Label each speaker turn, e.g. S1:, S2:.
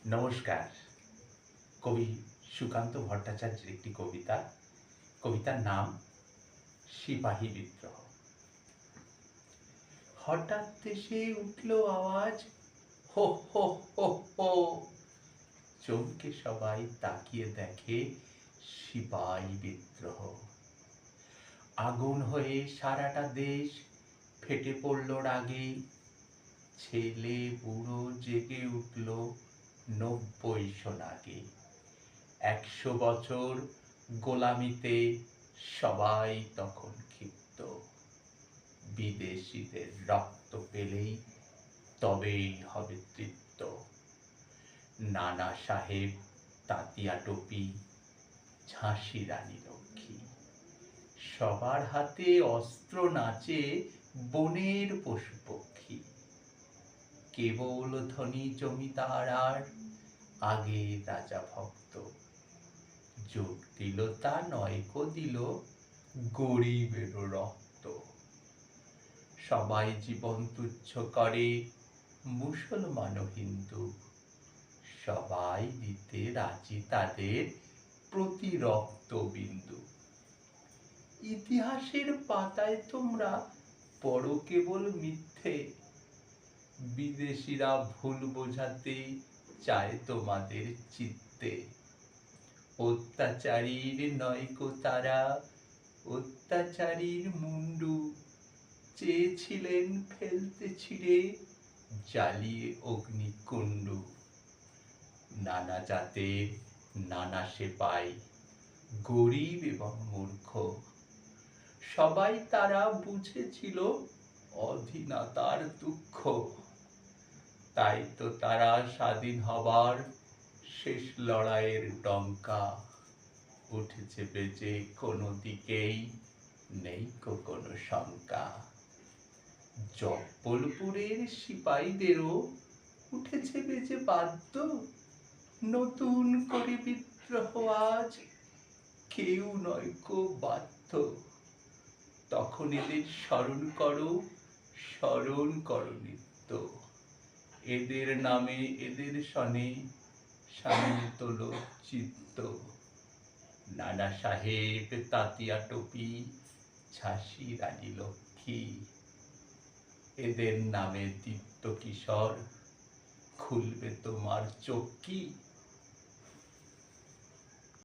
S1: নমস্কার। কবি সুকান্ত ভট্টাচার্যের একটি কবিতার নাম সিপাহী বিদ্রোহ। হঠাৎ দেশে উঠল আওয়াজ, হো হো হো হো। চমকে সবাই তাকিয়ে দেখে সিপাহী বিদ্রোহ। আগুন হয়ে সারাটা দেশ ফেটে পড়ল রাগে। ছেলে বুড়ো জেগে উঠল ৯০ সোনাগে। ১০০ বছর গোলামিতে সবাই তখন ক্ষিপ্ত। বিদেশিদের রক্ত পেলেই তবেই হবে তৃপ্ত। নানা সাহেব, তাতিয়া টোপি, ঝাঁসি রানী লক্ষ্মী, সবার হাতে অস্ত্র নাচে বনের পশু পক্ষী। কেবল ধনী জমিদার আর আগের রাজা ভক্ত। যোগ দিল তা নয়কো দিল গরিবেরও রক্ত। সবাই জীবন তুচ্ছ করে, মুসলমান ও হিন্দু। সবাই দিতে রাজি তাদের প্রতি রক্ত বিন্দু। ইতিহাসের পাতায় তোমরা পড়ো কেবল মিথ্যে। বিদেশিরা ভুল বোঝাতে চায় তোমাদের চিত্তে। অত্যাচারীর নয়কো তারা, অত্যাচারীর মুন্ডু। চেয়েছিলেন ফেলতে ছিঁড়ে, জ্বালিয়ে অগ্নিকুণ্ডু। নানা জাতের নানা সেপাই, গরিব এবং মূর্খ, সবাই তারা বুঝেছিল অধীনতার দুঃখ। তাই তো তারা স্বাধীন হবার শেষ লড়াইয়ের ডঙ্কা উঠেছে বেজে, কোনো দিকেই নেই কোনো শঙ্কা। জব্বলপুরের সিপাহীদেরও উঠেছে বেজে বাদ্য। নতুন করে বিদ্রোহ আজ কেউ নয়কো বাধ্য। তখন এদের স্মরণ করো নিত্য। এদের নামে এদের সনে সামনে তোলো চিত্ত। নানা সাহেব, তাতিয়া টোপি, ঝাঁসি রানী লক্ষ্মী, এদের নামে দীপ্ত কিশোর খুলবে তোমার চক্ষি।